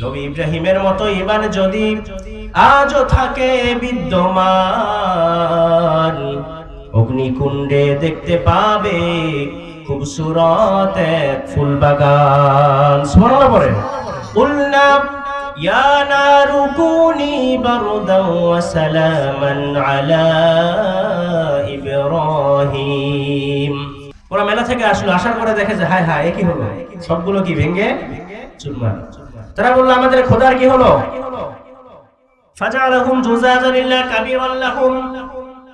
নবী ইব্রাহিমের মতো ঈমান যদি আজও থাকে বিদ্যমান, অগ্নিকুণ্ডে দেখতে পাবে খুবসুরত এক ফুল বাগান। সুবহানাল্লাহ পড়েন। কুলনা ইয়া নারু কুনি বারদান ওয়া সালামান আলা ইব্রাহিম। ওরা মেলা থেকে আসলো, আসার পরে দেখে যে হায় হায়, কি হলো, সবগুলো কি ভেঙে চুরমার। তারা বলল আমাদের খোদার কি হলো? ফাজআলাহুম জুজাজান ইল্লা কাবীরান লাহুম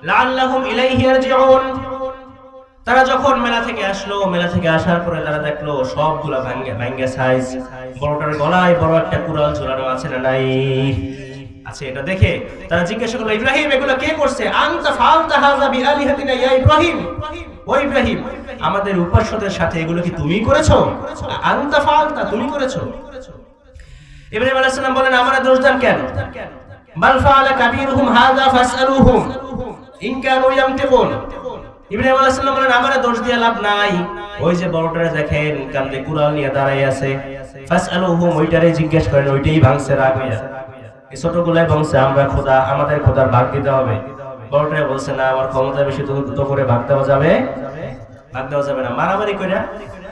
লাআল্লাহুম ইলাইহি ইয়ারজিউন। তারা যখন মেলা থেকে আসলো, মেলা থেকে আসার পরে তারা দেখলো সবগুলা ভাঙ্গা সাইজ, বড়টার গলায় বড় একটা কুড়াল ঝোলানো আছে না নাই? আছে। এটা দেখে তারা জিজ্ঞাসা করলো, ইব্রাহিম এগুলো কে করছে? আনতা ফাআলতা হাযা বিআলিহাতিনা ইয়া ইব্রাহিম। ও ইব্রাহিম, আমাদের উপাস্যদের সাথে এগুলো কি তুমি করেছো? আনতা ফাআলতা, তুমি করেছো? ইব্রাহিম আলাইহিস সালাম বলেন, আমারে দোষ দেন কেন? বাল ফাআলা কাবীরুহুম হাযা ফাসআলুহুম ইন কানু ইয়ামতিকুন। ইব্রাহিম আলাইহিস সালাম বলেন, আমারে দোষ দিয়ে লাভ নাই, ওই যে বড়টারে দেখেন কাঁধে কুড়াল নিয়ে দাঁড়ায় আছে, ফাসআলুহুম, ওইটারে জিজ্ঞেস করেন, ওইটাই ভাঙছে রাগ হইয়া। এই ছোটগুলাই ভাঙছে, আমরা খোদা, আমাদের খোদার ভাগ দিতে হবে। বড়টারে বলছে না, আমার ক্ষমতা বেশি, তো করে ভাগ দেওয়া যাবে, ভাগ দেওয়া যাবে না, মারামারি কইরা।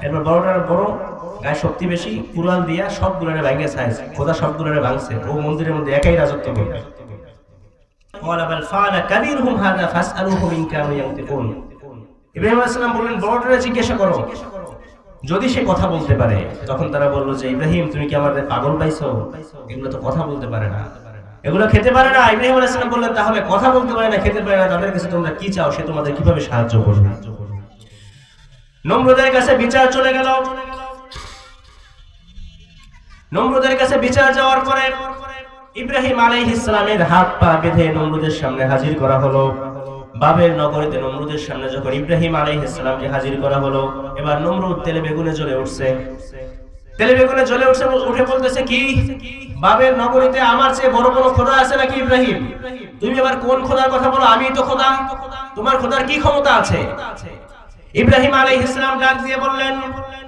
এরপর বড়টার বড় গায়ে শক্তি বেশি, কুড়াল দিয়া সবগুলোরে ভাঙে সাইজ, খোদা সবগুলোরে ভাঙছে, ও মন্দিরের মধ্যে একাই রাজত্ব করবে। ওয়ালা বাল ফাআলা কাবীরুহুম হাযা ফাসআলুহুম ইন কানু ইয়ানতিকুন। ইব্রাহিম আলাইহিস সালাম বললেন, বড়টারে জিজ্ঞাসা করো যদি সে কথা বলতে পারে। তখন তারা বলল যে, ইব্রাহিম তুমি কি আমাদের পাগল পাইছো? এগুলো তো কথা বলতে পারে না, এগুলো খেতে পারে না। ইব্রাহিম আলাইহিস সালাম বললেন, তাহলে কথা বলতে পারে না, খেতে পারে না, তাদের কাছে তোমরা কি চাও? সে তোমাদের কিভাবে সাহায্য করবে? নমরুদের কাছে বিচার চলে গেল। নমরুদের কাছে বিচার যাওয়ার পরে ইব্রাহিম আলাইহিস সালামের হাত পা বেঁধে নমরুদের সামনে হাজির করা হলো। বাবেল নগরীতে নমরুদের সামনে যখন ইব্রাহিম আলাইহিস সালামকে হাজির করা হলো, এবার নমরুদ তেলে বেগুনে জ্বলে উঠছে। তেলে বেগুনে জ্বলে উঠছে, উঠে বলতেছে, কি বাবেল নগরীতে আমার চেয়ে বড় কোনো খোদা আছে নাকি ইব্রাহিম? তুমি আবার কোন খোদার কথা বলো? আমিই তো খোদা, তোমার খোদার কি ক্ষমতা আছে? ইব্রাহিম আলাইহিস সালাম ডাক দিয়ে বললেন,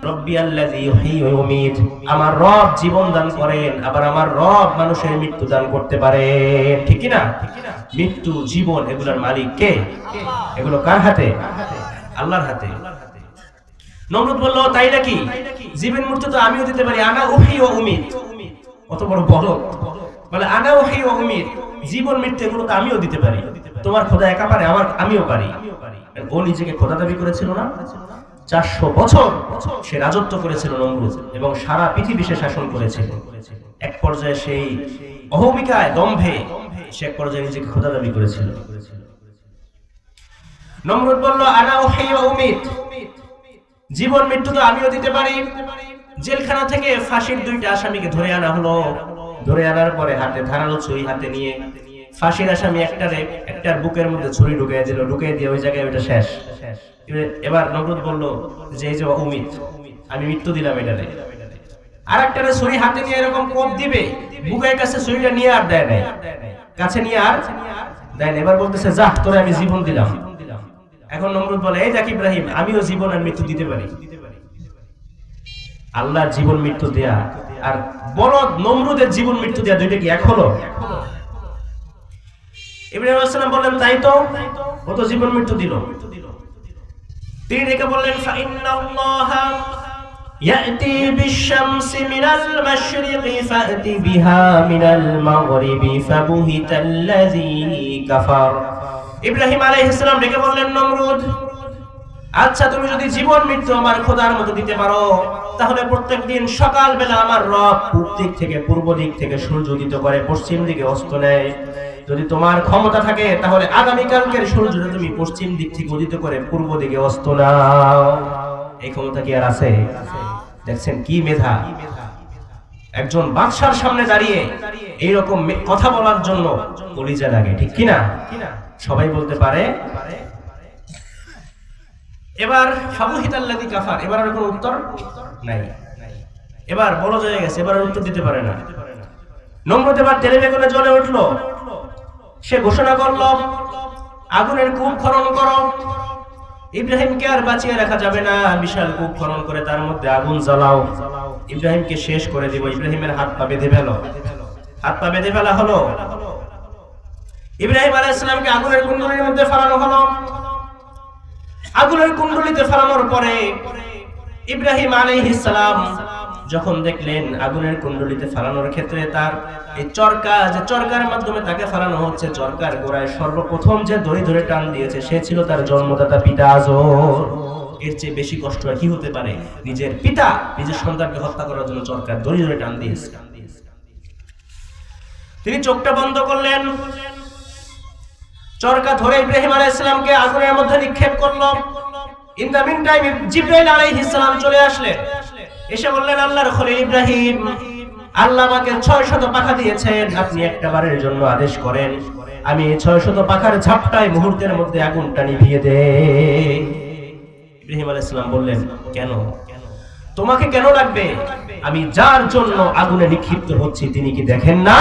রব্বি আল্লাযী ইউহয়ী ওয়া ইউমীত, আমার রব জীবন দান করেন, আবার আমার রব মানুষের মৃত্যু দান করতে পারেন, ঠিক কি না? মৃত্যু জীবন এগুলোর মালিক কে? এগুলো কার হাতে? আল্লাহর হাতে। নমরুদ বলল, তাই নাকি? জীবন মৃত্যু তো আমিও দিতে পারি, আনা উহয়ী ওয়া উমীত। কত বড় বলদ, বলে আনা উহয়ী ওয়া উমীত, জীবন মৃত্যু এগুলো তো আমিও দিতে পারি। তোমার খোদা একা পারে, আমিও পারি। ও নিজেকে খোদা দাবি করেছিল না? 400 বছর সে রাজত্ব করেছিল নমরুদ, এবং সারা পৃথিবী সে শাসন করেছিল। এক পর্যায়ে সেই অহমিকায় দম্ভে সে এক পর্যায়ে নিজেকে খোদা দাবি করেছিল। নমরুদ বলল, আনা উহয়ী ওয়া উমীত, জীবন মৃত্যু তো আমিও দিতে পারি। জেলখানা থেকে ফাঁসির 2টা আসামিকে ধরে আনা হলো। ধরে আনার পরে হাতে ধারালো ছুরি হাতে নিয়ে ফাঁসির আসামি একটার বুকের মধ্যে ছুরি ঢুকিয়ে দিল, ঢুকিয়ে দিয়ে ওই জায়গায় ওইটা শেষ। এবার নমরুদ বলল যে, এই যে উম্মিদ, আমি মৃত্যু দিলাম এটারে। আর একটারে ছুরি হাতে নিয়ে এরকম কোপ দিবে, বুকের কাছে ছুরিটা নিয়ে আর দেয় নাই, কাছে নিয়ে আর দেয় না। এবার বলতেছে, যা, তোরে আমি জীবন দিলাম। এখন নমরুদ বলে, এই দেখ ইব্রাহিম, আমিও জীবন আর মৃত্যু দিতে পারি। আল্লাহর জীবন মৃত্যু দেয়া আর বলদ নমরুদের জীবন মৃত্যু দেয়া, দুইটা কি এক হলো? ইব্রাহিম আলাইহিস সালাম বললেন, তাই তো, ও তো জীবন মৃত্যু দিল। তিনি ডেকে বললেন, ফাইন্নাল্লাহা ইয়াতি বিশ-শামসি মিনাল মাশরিকি ফাতি বিহা মিনাল মাগরিবি ফাবুহিতাল্লাযী কাফার। ইব্রাহিম আলাইহিস সালাম ডেকে বললেন, নমরুদ, আচ্ছা তুমি যদি জীবন মৃত্যু আমার খোদার মতো দিতে পারো, তাহলে প্রত্যেকদিন সকাল বেলা আমার রব পূর্ব দিক থেকে পূর্ব দিক থেকে সূর্য উদিত করে, পশ্চিম দিকে অস্ত নেয়। যদি তোমার ক্ষমতা থাকে তাহলে আগামীকালকের সূর্যটা তুমি পশ্চিম দিক থেকে উদিত করে পূর্ব দিকে অস্ত নাও। এই ক্ষমতা কি আর আছে? দেখছেন কি মেধা! একজন বাদশার সামনে দাঁড়িয়ে এইরকম কথা বলার জন্য কলিজা লাগে, ঠিক কিনা? সবাই বলতে পারে। এবার ফাবুহিতাল্লাযী কাফার, এবার আর কোনো উত্তর নাই। এবার বড় হয়ে গেছে, এবার উত্তর দিতে পারে না। নমরুদ এবার তেলে বেগুনে জ্বলে উঠলো। সে ঘোষণা করল, আগুনের কূপ খনন করো। ইব্রাহিমকে আর বাঁচিয়ে রাখা যাবে না, বিশাল কূপ খনন করে তার মধ্যে আগুন জ্বালাও, ইব্রাহিমকে শেষ করে দিব। ইব্রাহিমের হাত পা বেঁধে ফেলো। হাত পা বেঁধে ফেলা হলো। ইব্রাহিম আলাইহিস সালামকে আগুনের কুণ্ডলীর মধ্যে ফেলানো হলো। আগুনের কুণ্ডলীতে ফেলানোর পরে ইব্রাহিম আলাইহিস সালাম যখন দেখলেন আগুনের কুণ্ডলীতে ফেলানোর ক্ষেত্রে তার এই চরকা, যে চরকার মাধ্যমে তাকে ফেলানো হচ্ছে, চরকার গোড়ায় সর্বপ্রথম যে দড়ি ধরে টান দিয়েছে সে ছিল তার জন্মদাতা পিতা আজর। এর চেয়ে বেশি কষ্ট আর কি হতে পারে? নিজের পিতা নিজের সন্তানকে হত্যা করার জন্য চরকার দড়ি ধরে টান দিয়েছে। তিনি চোখটা বন্ধ করলেন, চরকা ধরে ইব্রাহিম আলাইহিস সালামকে আগুনের মধ্যে নিক্ষেপ করলো। ইন দ্য মিন টাইম জিবরাইল আলাইহিস সালাম চলে আসলেন, এসে বললেন, আল্লাহর খলিল ইব্রাহিম, আল্লাহ আমাকে 600 পাখা দিয়েছেন, আপনি একটা বারের জন্য আদেশ করেন, আমি 600 পাখার ঝাপটায় মুহূর্তের মধ্যে আগুনটা নিভিয়ে দেই। ইব্রাহিম আলাইহিস সালাম বললেন, কেন? তোমাকে কেন লাগবে? আমি যার জন্য আগুনে নিক্ষিপ্ত হচ্ছি তিনি কি দেখেন না?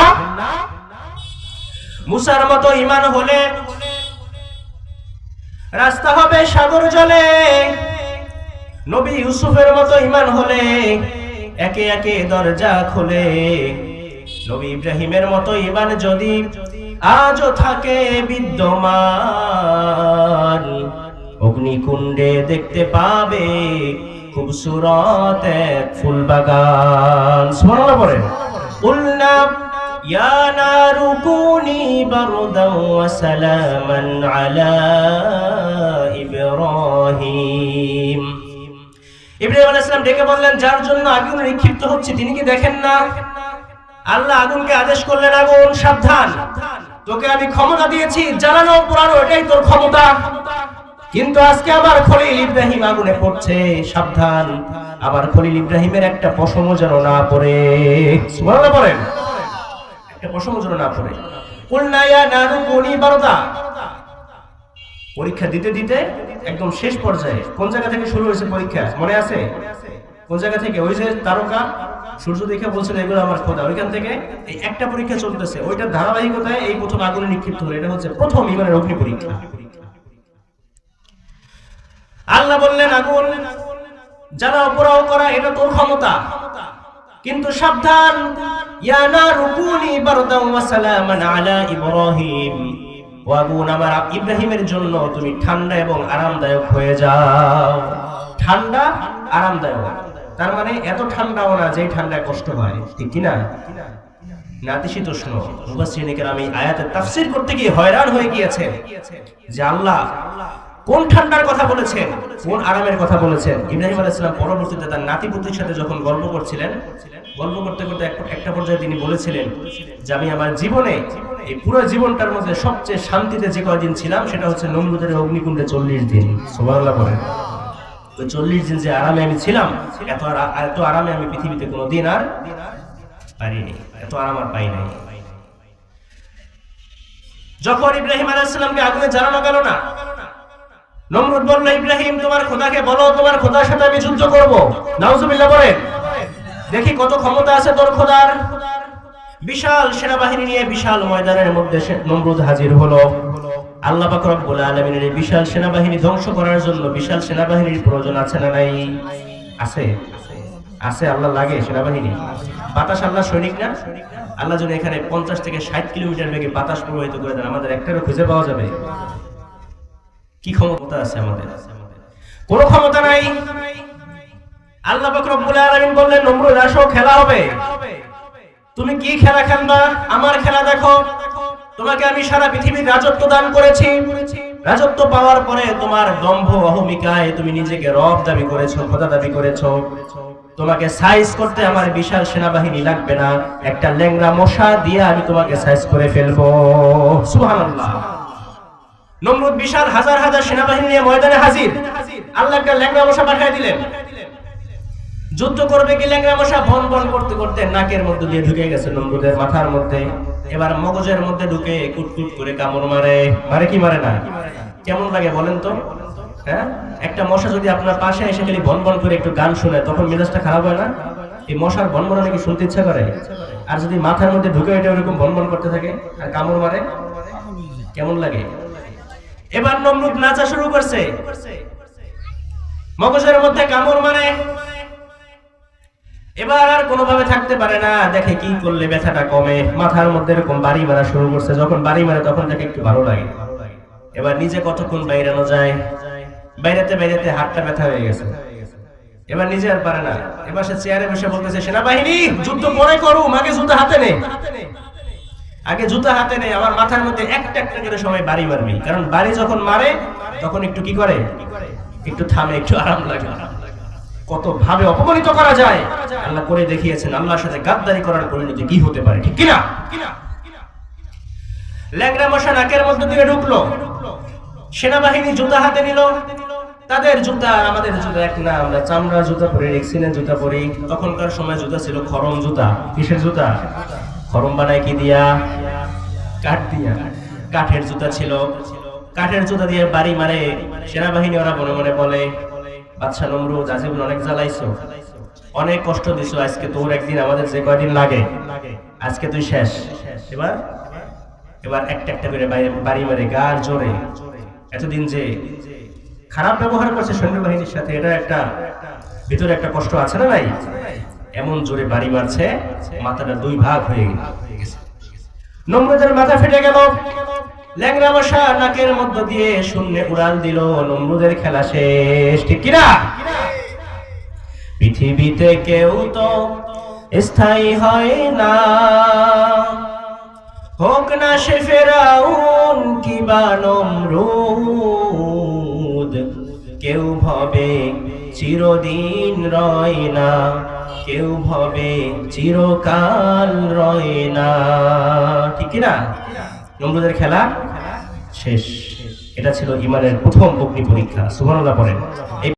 মুসার মতো ঈমান হলে রাস্তা হবে সাগর জলে, নবী ইউসুফের মতো ঈমান হলে একে একে দরজা খোলে, নবী ইব্রাহিমের মতো ঈমান যদি আজও থাকে বিদ্যমান, অগ্নিকুণ্ডে দেখতে পাবে খুবসুরত এক ফুল বাগান। সুবহানাল্লাহ পড়েন। কুলনা ইয়া নারু কুনি বারদান ওয়া সালামান আলা ইব্রাহিম। ইব্রাহিম আলাইহিস সালাম ডেকে বললেন, যার জন্য আগুন নিক্ষিপ্ত হচ্ছে তিনি কি দেখেন না? আল্লাহ আগুনকে আদেশ করলেন, আগুন সাবধান, তোকে আমি ক্ষমতা দিয়েছি, জ্বালানো পোড়ানো এটাই তোর ক্ষমতা, কিন্তু আজকে আমার খলিল ইব্রাহিম আগুনে পড়ছে, সাবধান, আমার খলিল ইব্রাহিমের একটা পশমও যেন না পড়ে। সুবহানাল্লাহ বলেন, একটা পশমও যেন না পড়ে। কুলনা ইয়া নারু কুনি বারদা। পরীক্ষা দিতে দিতে একদম শেষ পর্যায়ে কোন জায়গা থেকে শুরু হয়েছে পরীক্ষা মনে আছে? কোন জায়গা থেকে? ওই যে তারকা সূর্য দেখে বলছিল এগুলো আমার খোদা, ওইখান থেকে এই একটা পরীক্ষা চলতেছে, ওইটার ধারাবাহিকতায় এই প্রথম আগুনে নিক্ষিপ্ত হলো। এটা হচ্ছে প্রথম ঈমানের অগ্নি পরীক্ষা। আল্লাহ বললেন, আগুন জ্বালাও পোড়াও করা এটা তোর ক্ষমতা, কিন্তু সাবধান, ইয়া নারু কুনি বারদান ওয়া সালামান আলা ইব্রাহিম, ও আগুন আমার ইব্রাহিমের জন্য তুমি ঠান্ডা এবং আরামদায়ক হয়ে যাও। ঠান্ডা আরামদায়ক, তার মানে এত ঠান্ডাও না যে ঠান্ডায় কষ্ট হয়, ঠিক কি না? নাতিশীতোষ্ণ। মুফাসসিরিনে কেরাম এই আয়াতের তাফসীর করতে গিয়ে হয়রান হয়ে গিয়েছেন যে আল্লাহ কোন ঠান্ডার কথা বলেছেন, কোন আরামের কথা বলেছেন। ইব্রাহিম আলাইহিস সালাম পরবর্তীতে তার নাতিপুতির সাথে যখন গল্প করছিলেন, গল্প করতে করতে একটা পর্যায়ে তিনি বলেছিলেন যে আমি আমার জীবনে এই পুরো জীবনটার মধ্যে সবচেয়ে শান্তিতে যে কয়দিন ছিলাম সেটা হচ্ছে নমরুদের অগ্নিকুণ্ডে 40 দিন। সুবহানাল্লাহ বলেন। ওই 40 দিন যে আরামে আমি ছিলাম, এত আরামে আমি পৃথিবীতে কোনোদিন আর পারিনি, এত আরাম আর পাই নাই। যখন ইব্রাহিম আলাইহিস সালামকে আগুনে জ্বালানো গেল না, নমরুদ বলল, ইব্রাহিম তোমার খোদাকে বলো তোমার খোদার সাথে আমি যুদ্ধ করব। নাউজুবিল্লাহ বলেন, দেখি কত ক্ষমতা আছে তোর খোদার। বিশাল সেনাবাহিনী নিয়ে বিশাল ময়দানের মধ্যে নমরুদ হাজির হলো। আল্লাহ পাক রব্বুল আলামিনের এই বিশাল সেনাবাহিনী ধ্বংস করার জন্য বিশাল সেনাবাহিনীর প্রয়োজন আছে না নাই? আছে, আছে। আল্লাহ লাগে সেনাবাহিনী। বাতাস আল্লাহ সৈনিক না? আল্লাহ যদি এখানে 50 থেকে 60 কিলোমিটার বেগে বাতাস প্রবাহিত করে দেন, আমাদের একটারও খুঁজে পাওয়া যাবে? কি ক্ষমতা আছে আমাদের? কোন ক্ষমতা নাই। আল্লাহ পাক রব্বুল আলামিন বললেন, নমরুদ আসো, খেলা হবে। তুমি কি খেলা খেলবা? আমার খেলা দেখো। তোমাকে আমি সারা পৃথিবীর রাজত্ব দান করেছি। রাজত্ব পাওয়ার পরে তোমার দম্ভ অহমিকায় তুমি নিজেকে রব দাবি করেছো, খোদা দাবি করেছো। তোমাকে সাইজ করতে আমার বিশাল সেনাবাহিনী লাগবে না, একটা ল্যাংড়া মশা দিয়ে আমি তোমাকে সাইজ করে ফেলবো। সুবহানাল্লাহ। নমরুদ বিশাল হাজার হাজার সেনাবাহিনী নিয়ে ময়দানে হাজির। আল্লাহ একটা ল্যাংড়া মশা পাঠিয়ে দিলেন। যুদ্ধ করবে কি ল্যাংড়া মশা ভন ভন করতে করতে নাকের মধ্যে দিয়ে ঢুকে গেছে নমরুদের মাথার মধ্যে, এবার মগজের মধ্যে ঢুকে কুটকুট করে কামড় মারে। মারে কি মারে না? কেমন লাগে বলেন তো? হ্যাঁ, একটা মশা যদি আপনার পাশে এসে খালি ভন ভন করে একটু গান শুনে তখন মেজাজটা খারাপ হয় না? এই মশার ভনভন নাকি শুনতে ইচ্ছা করে। আর যদি মাথার মধ্যে ঢুকে এটা এরকম ভনভন করতে থাকে আর কামড় মারে, কেমন লাগে? এবার নমরুদ নাচা শুরু করছে। মগজের মধ্যে কামড় মারে, এবার আর কোনোভাবে থাকতে পারে না, দেখে কি করলে ব্যথাটা কমে, মাথার মধ্যে এরকম বাড়ি মারা শুরু করছে, যখন বাড়ি মারে তখন তাকে একটু ভালো লাগে। এবার নিজে কতক্ষণ বাইরানো যায়, বাইরেতে বাইরেতে হাতটা ব্যথা হয়ে গেছে, এবার নিজে আর পারে না। এবার সে চেয়ারে বসে বলতেছে, সেনাবাহিনী যুদ্ধ পরে করুম, আগে জুতা হাতে নে, আগে জুতা হাতে নে, আমার মাথার মধ্যে একটা একটা করে সবাই বাড়ি মারবি, কারণ বাড়ি যখন মারে তখন একটু কি করে, একটু থামে, একটু আরাম লাগে। কত ভাবে অপমানিত করা যায় আল্লাহ করে দেখিয়েছেন। আল্লাহর সাথে গাদ্দারি করার পরিণতি কি হতে পারে, ঠিক কিনা? ল্যাংড়া মশা নাকের মধ্যে দিয়ে ঢুকলো, সেনাবাহিনী জুতা হাতে নিল, তাদের জুতা আর আমাদের জুতা এক না, আমরা চামড়া জুতা পরি, রেক্সিনের জুতা পরি। তখনকার সময় জুতা ছিল খরম জুতা। কিসের জুতা? খরম বানায় কি দিয়া? কাঠ দিয়া। কাঠের জুতা ছিল, কাঠের জুতা দিয়ে বাড়ি মারে সেনাবাহিনী। ওরা মনে মনে বলে, বাদশা নমরুদ, আজিবুল অনেক জ্বালাইছো, অনেক কষ্ট দিছো, আজকে তোর একদিন আমাদের যে কয়দিন লাগে, আজকে তুই শেষ। এবার এবার একটা একটা করে বাড়ি মারে গার জোরে। এতদিন যে খারাপ ব্যবহার করছে সৈন্যবাহিনীর সাথে, এটা একটা ভিতরে একটা কষ্ট আছে না নাই? এমন জোরে বাড়ি মারছে, মাথাটা দুই ভাগ হয়ে গেছে। নমরুদের মাথা ফেটে গেল, ল্যাংড়া মশা নাকের মধ্য দিয়ে শূন্যে উড়াল দিল, নমরুদের খেলা শেষ, ঠিক কিনা? পৃথিবীতে কেউ তো স্থায়ী হয় না, হোক না সে ফেরাউন কিবা নমরুদ, কেউ ভবে চিরদিন রয় না, কেউ ভবে চিরকাল রয় না, ঠিক কিনা? নমরুদের খেলা শেষ। এটা ছিল ঈমানের প্রথম অগ্নি পরীক্ষা। সুবহানাল্লাহ পড়েন।